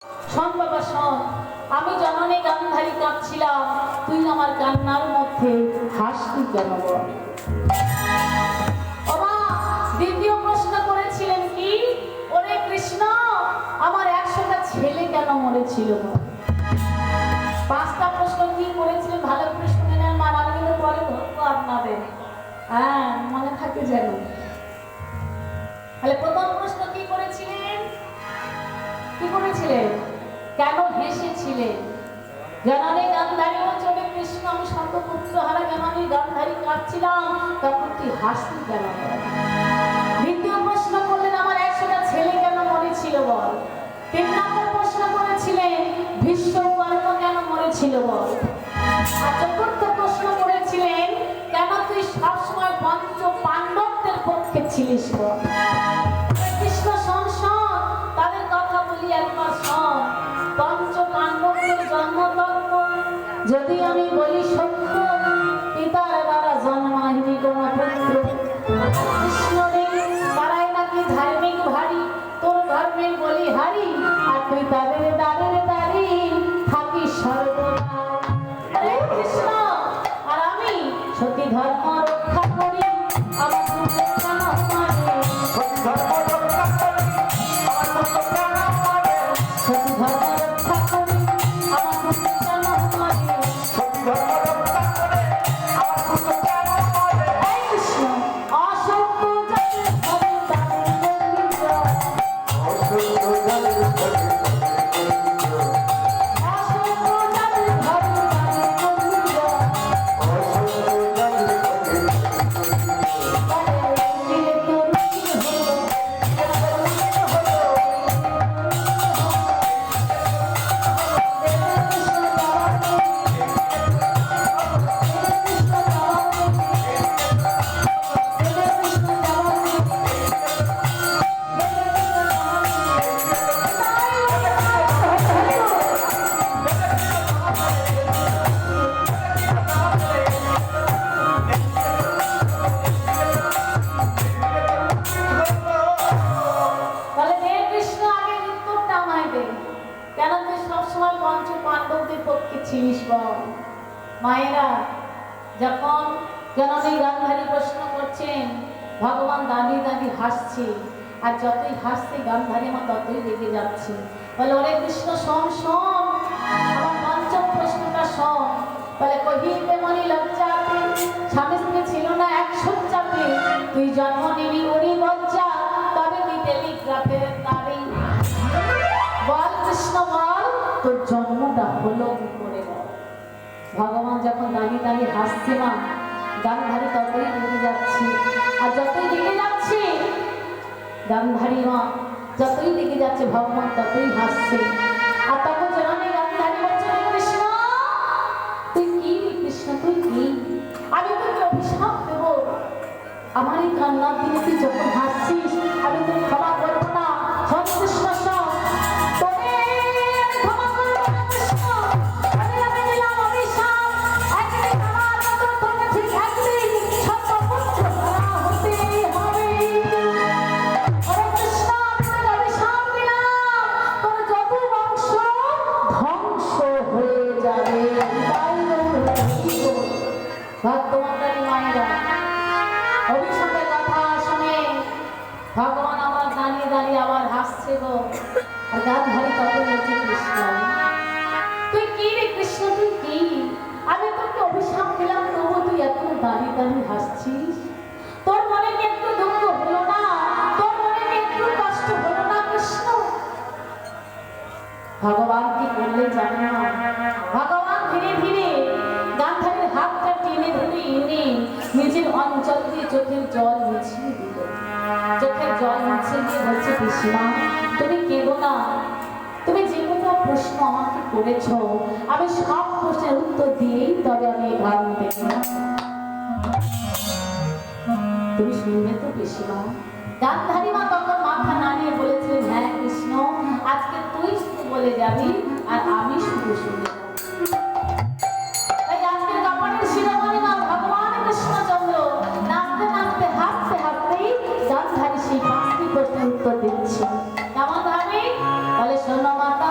শোন বাবা শোন, আমি জননী গান্ধারী কাঁদছিলাম, তুই আমার কান্নার মধ্যে হাসতি কেন বল? বাবা দ্বিতীয় প্রশ্ন করেছিলেন কি, ওরে কৃষ্ণ আমার 100টা ছেলে কেন মরেছিল? 5টা প্রশ্ন কি করেছিলেন ভালো করে শুনে নেন মা, আমি কিন্তু পরে ধরবো আপনাদের। হ্যাঁ মনে থাকে যেন। তাহলে প্রথম প্রশ্ন কি করেছিলেন? কি করেছিলেন? কেন হেসেছিলেন? জননী গান্ধারী বলছে কৃষ্ণ আমি শতপুত্র হারা জননী গান্ধারী কাঁদছিলাম, তখন তুই হাসতি কেন? দ্বিতীয় প্রশ্ন করলেন আমার 100টা ছেলে কেন মরেছিল বল। 3 নম্বর প্রশ্ন করেছিলেন ভীষ্মকর্ম কেন মরেছিল বল। আর চতুর্থ প্রশ্ন করেছিলেন কেন তুই সবসময় পঞ্চ পাণ্ডবদের পক্ষে ছিলিস বল। কৃষ্ণ শোন শোন, তাদের কথা বলি একবার শোন। পঞ্চ পাণ্ডবদের জন্মতত্ত্ব যদি আমি বলি সত্য, পিতার দ্বারা জন্মায়নি কোনো পুত্র। কৃষ্ণ রে তারাই নাকি ধার্মিক ভারী, তোর ধর্মের বলি হারি, আর তুই তাদের দ্বারের দাঁড়ি থাকিস সর্বদা। হরে কৃষ্ণ, আর আমি সতী ধর্ম রক্ষা করি, আমার পুত্রের প্রাণ মারে। সতী ধর্ম রক্ষা করি, আমার পুত্রের প্রাণ মারে। সতী ধর্ম রক্ষা করি, আমার পুত্রের প্রাণ মারে। সতী ধর্ম রক্ষা করে আমার পুত্রের প্রাণ মারে। হরে কৃষ্ণ, অসত্য জাতির ধর্ম তাদের গরিব, অসত্য জাতির ধর্ম মায়েরা। যখন জননী গান্ধারী প্রশ্ন করছেন, ভগবান দাঁড়িয়ে দাঁড়িয়ে হাসছে, আর যতই হাসছে গান্ধারী মা ততই রেগে যাচ্ছে। বলে ওরে কৃষ্ণ শোন শোন, আমার পঞ্চম প্রশ্নটা শোন। বলে কহিতে মনি লজ্জাতে, স্বামী স্ত্রী ছিল না এক শয্যাতে, তুই জন্ম নিবি ওরি লজ্জা, তবে কি টেলিগ্রাফের তারে। বল কৃষ্ণ বল, তোর জন্মটা হলো কি করে বল। ভগবান যখন দাঁড়িয়ে দাঁড়িয়ে হাসছে মা, গান্ধারী ততই রেগে যাচ্ছে, আর যতই রেগে যাচ্ছে গান্ধারী মা যতই রেগে যাচ্ছে ভগবান ততই হাসছে। আর তখন জননী গান্ধারী বলছে কৃষ্ণ তুই কি রে কৃষ্ণ তুই কি, আমি তোকে অভিশাপ দেব। আমার এই কান্নার দিনে তুই যখন হাসছিস আমি তোকে ক্ষমা করবো না। শোন কৃষ্ণ শোন, অভিশাপের কথা শুনে ভগবান আমার দাঁড়িয়ে দাঁড়িয়ে আবার হাসছে গো। আর গান্ধারী তত বলছে কৃষ্ণ তুই কি রে কৃষ্ণ তুই কি, আমি তোকে অভিশাপ দিলাম তবু তুই এত দাঁড়িয়ে দাঁড়িয়ে হাসছিস। তোর মনে কি একটু দুঃখ হলো না, তোর মনে কি একটু কষ্ট হলো না কৃষ্ণ? ভগবান কি করলে জানে না, ভগবান ধীরে ধীরে গান্ধারীর হাতটা টেনে ধরে এনে নিজের অঞ্চল দিয়ে চোখের জল মুছিয়ে দিল। চোখের জল মুছিয়ে দিয়ে বলছে পিসিমা তুমি কেঁদো না, তুমি যে কোনো প্রশ্ন আমাকে করেছ আমি সব প্রশ্নের উত্তর দিয়েই তবে আমি এই গান দেখব। তুমি শুনবে তো পিসিমা? গান্ধারী মা তখন মাথা নাড়িয়ে বলেছিলেন হ্যাঁ কৃষ্ণ আজকে তুই শুধু বলে যাবি আর আমি শুধু শুনে যাব। তাই আজকের কাপড়ের শিরোমণি মা ভগবান কৃষ্ণচন্দ্র নাচতে নাচতে হাসতে হাসতেই গান্ধারী সেই 5টি প্রশ্নের উত্তর দিচ্ছে। কেমন ভাবে? বলে শোনো মাতা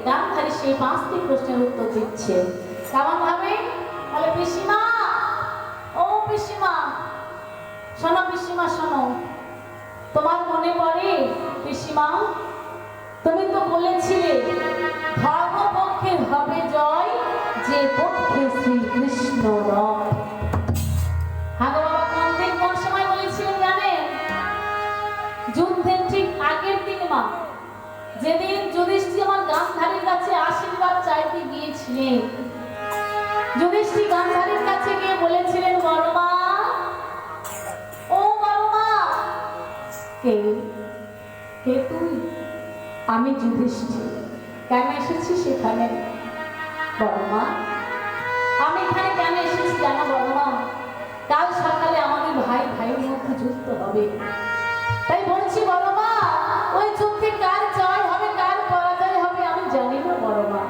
গান্ধারী সেই 5টি প্রশ্নের উত্তর দিচ্ছে। কেমন ভাবে? বলে পিসিমা, ও পিসিমা শোনো, পিসিমা শোনো, তোমার মনে পড়ে পিসিমা, তুমি তো বলেছিলে ধর্মপক্ষের হবে জয়, যে পক্ষে শ্রীকৃষ্ণ রয়। হ্যাঁ গো বাবা, কোন দিন কোন সময় বলেছিলেন জানেন? যুদ্ধের ঠিক আগের দিন মা, যেদিন যুধিষ্ঠির আমার গান্ধারীর কাছে আশীর্বাদ চাইতে গিয়েছিলেন। যুধিষ্ঠির গান্ধারীর কাছে গিয়ে বলেছিলেন, বড় মা, ও বড় মা। কে কে তুই? আমি যুধিষ্ঠির। কেন এসেছি সেখানে? বড় মা, আমি এখানে কেন এসেছি জানো বড় মা? কাল সকালে আমাদের ভাই ভাইয়ের মধ্যে যুদ্ধ হবে, তাই বলছি বড় মা, ওই যুদ্ধে কার জয় হবে কার পরাজয় হবে আমি জানি না বড় মা।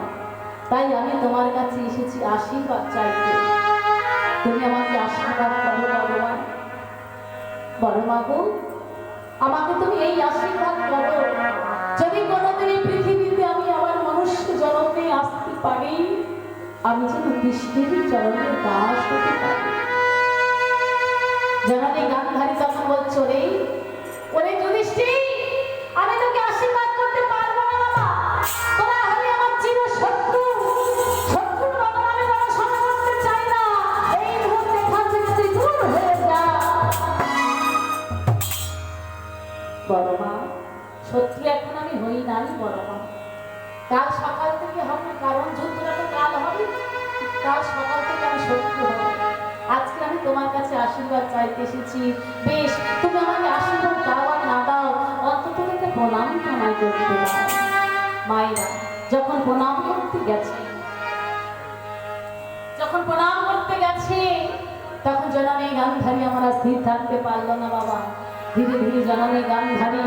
তাই আমি তোমার কাছে এসেছি আশীর্বাদ চাইতে, তুমি আমাকে আশীর্বাদ করো বড় মা। বড় মা গো, আমাকে তুমি এই আশীর্বাদ করো, যদি কোনোদিন এই পৃথিবীতে আমি আবার মনুষ্য জন্মে আসতে পারি, আমি যেন কৃষ্ণের চরণের দাস হতে পারি। জননী গান্ধারী তখন বলছো, রে ওরে যুধিষ্ঠির, আমি তোকে আশীর্বাদ করতে পারবো না বাবা, তোরা হলে আমার চির শত্রু। শত্রুর বাবা আমি পড়াশোনা করতে চাই না, এই মুহূর্তে এখান থেকে তুই দূর হয়ে যা। বড় মা, শত্রু এখন আমি হই নাই বড় মা, কাল সকাল থেকে হবে, কারণ যুদ্ধটা তো কাল হবে, কাল সকাল থেকে আমি শত্রু হব। আজকে আমি তোমার কাছে আশীর্বাদ চাইতে এসেছি, বেশ তুমি আমাকে আশীর্বাদ দাও আর না দাও, অন্তত থেকে প্রণাম তোমায় করতে দাও। মায়েরা যখন প্রণাম করতে গেছে, তখন জননী গান্ধারী আমরা স্থির থাকতে পারলো না বাবা। ধীরে ধীরে জননী গান্ধারী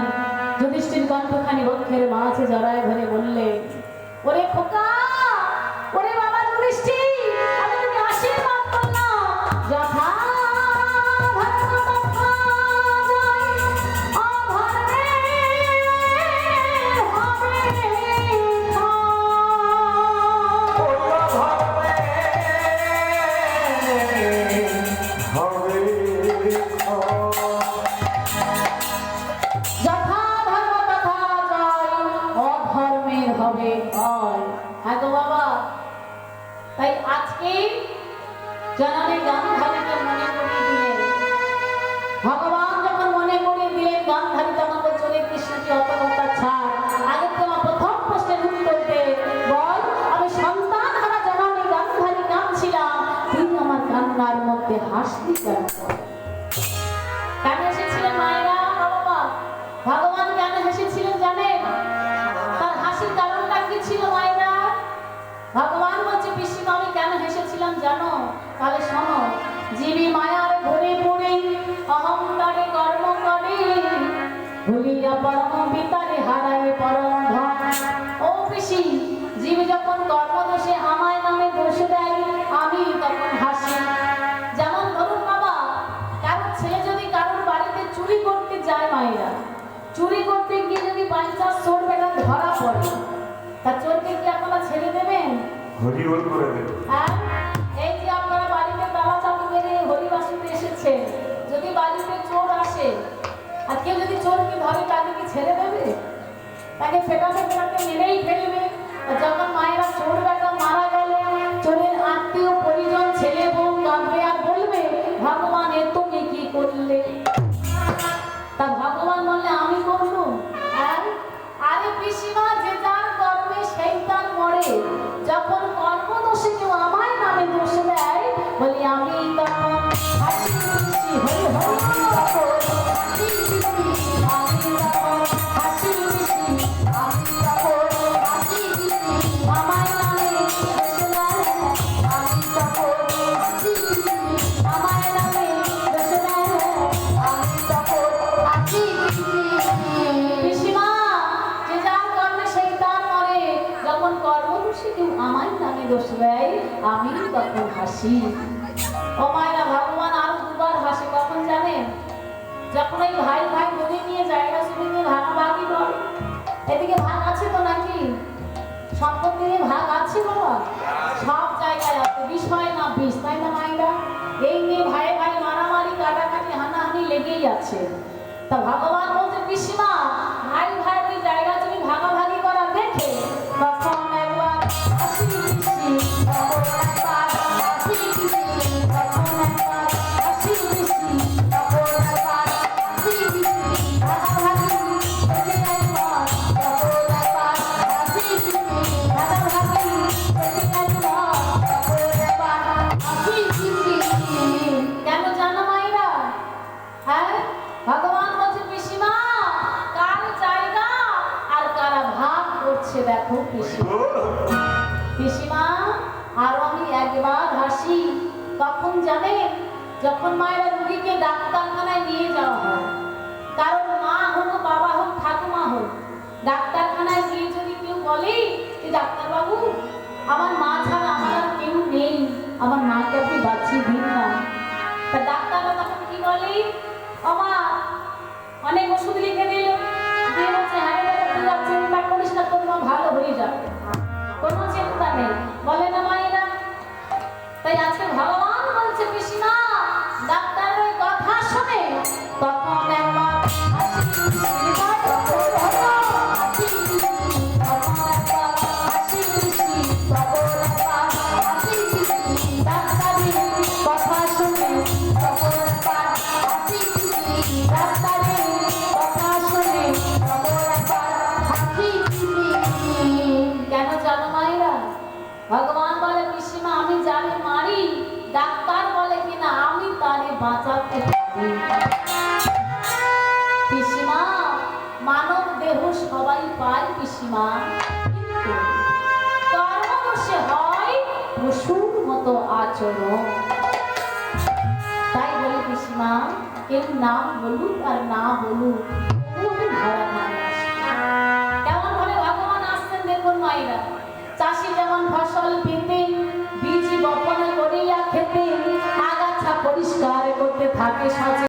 যুধিষ্ঠির কণ্ঠখানি বক্ষের মাঝে জড়ায় ধরে বললে, ওরে খোকা, ওরে বাবা যুধিষ্ঠির, আমি তোকে আশীর্বাদ করলাম, যথা তাই আজকে জননী গান্ধারীকে মনে করিয়ে দিলেন, ভগবান যখন মনে করিয়ে দিলেন, গান্ধারী তখন চলে কৃষ্ণকে অত কথা ছাড়, আগে তোমার প্রথম প্রশ্নের উত্তর দে, বল আমি সন্তান হারা জননী গান্ধারী কাঁদছিলাম, তুই আমার কান্নার মধ্যে হাসলি কেন? কেন এসেছিলেন মায়েরা? বাবা, ভগবান কেন হেসেছিলেন জানেন? তার হাসির কারণটা কি ছিল মায়েরা? ভগবান বলছে, পিসিমা আমি কেন হেসেছিলাম জানো? তাহলে শোনো, জীবী মায়ার ঘুরে পড়ে অহংকারে কর্ম করে ভুলিয়া পরম পিতারে হারায় পরম ধন। ও পিসি, জীব যখন কর্মদোষে আমায় নামে দোষ দেয়, আমি তখন হাসি। যেমন ধরুন বাবা, কারোর ছেলে যদি কারোর বাড়িতে চুরি করতে যায়, মায়েরা চুরি করতে গিয়ে যদি বাইচান্স চোর বেটা ধরা পড়ে, তা চোরকে কি আপনারা ছেড়ে দেবেন? হরিবোল করে দেবে। হ্যাঁ, এই যে আপনারা বাড়িতে তালা চাবি মেরে হরিবাসুতে এসেছে, যদি বাড়িতে চোর আসে আর কেউ যদি চোরকে ধরে, তাকে কি ছেড়ে দেবে? তাকে ফেটাতে ফেটাতে মেরেই ফেলবে। যখন মায়েরা চোর বেটা মারা গেল, চোরের আত্মীয় পরিজন ছেলে বউ কাঁদবে আর বলবে, ভগবান এ তুমি কি করলে? তা ভগবান বললে আমি করলুম? আরে পিসিমা, যে যার কর্মে সেই তার মরে। যখন কর্মদোষে কেউ আমায় নামে দোষ দেয়, বলি আমি তখন হাসি খুশি হই হই তখন হাসি খুশি, আমি তখন হাসি খুশি, আমি তখন হাসি খুশি, আমায় নামে দোষ দেয়, আমি তখন হাসি খুশি, আমায় নামে দোষ দেয়, আমি তখন হাসি খুশি। পিসিমা, যে যার কর্মে সেই তার মরে। যখন কর্মদোষে কেউ আমায় নামে দোষ দেয়, আমি তখন হাসি। ও মায়েরা, ভগবান আরো দুবার হাসে। কখন জানেন? যখন ওই ভাই ভাই ধরে নিয়ে জায়গা জমি নিয়ে ভাগাভাগি করে। এদিকে ভাগ আছে তো নাকি? সম্পত্তি নিয়ে ভাগ আছে বাবা? সব জায়গায় আছে, বিষয় না বিষ, তাই না মায়েরা? এই নিয়ে ভাই ভাই মারামারি কাটাকাটি হানাহানি লেগেই আছে। তা ভগবান বলছে, পিসিমা, ভাই ভাই ওই জায়গা জমি ভাগাভাগি করা দেখে তখন একবার হাসি খুশি, তখন একবার হাসি খুশি, তখন একবার হাসি খুশি, তখন একবার হাসি খুশি, ভাগাভাগি দেখে একবার, তখন একবার হাসি খুশি, ভাগাভাগি দেখে একবার, তখন একবার হাসি খুশি। কেন জানো মায়েরা? হ্যাঁ, ভগবান বলছে, পিসিমা, কার জায়গা আর কারা ভাগ করছে দেখো পিসিমা। পিসিমা, আর আমি একবার হাসি। কখন জানেন? যখন মায়েরা রুগীকে ডাক্তারখানায় নিয়ে যাওয়া হয়, কারণ মা হোক, বাবা হোক, ঠাকুমা হোক, ডাক্তারখানায় গিয়ে যদি কেউ বলে যে ডাক্তারবাবু, আমার মা ছাড়া আমার আর কেউ নেই, আমার মাকে আপনি বাঁচিয়ে দিন না। তা ডাক্তাররা তখন কি বলে? ও মা, অনেক ওষুধ লিখে দিল, দিয়ে বলছে, হ্যাঁ তুই আর চিন্তা করিস না, তোর মা ভালো হয়ে যাবে, কোনো চিন্তা নেই, বলে না মায়েরা? তাই আজকে ভগবান বলছে, পিসিমা, ডাক্তারের ওই কথা শুনে তখন একবার হাসি খুশি, তখন একবার হাসি খুশি, তখন একবার হাসি খুশি, তখন একবার হাসি খুশি, ডাক্তারের কথা শুনে তখন একবার হাসি খুশি, ডাক্তারের কথা শুনে তখন একবার হাসি খুশি। কেন জানো মায়েরা? ভগবান বলে, পিসিমা, আমি যারে মারি, ডাক্তার বলে কিনা আমি তারে বাঁচাতে পারি। পিসিমা, মানব দেহ সবাই পায় পিসিমা, কিন্তু কর্মদোষে হয় পশুর মতো আচরণ। তাই বলি পিসিমা, কেউ নাম বলুক আর না বলুক, তবুও ধরা ধানে আসে। কেমন ভাবে ভগবান আসছেন দেখুন মায়েরা। চাষি যেমন ফসল পেতে, বীজ বপন করিয়া খেতে, আগাছা পরিষ্কার করতে থাকে সচেতন।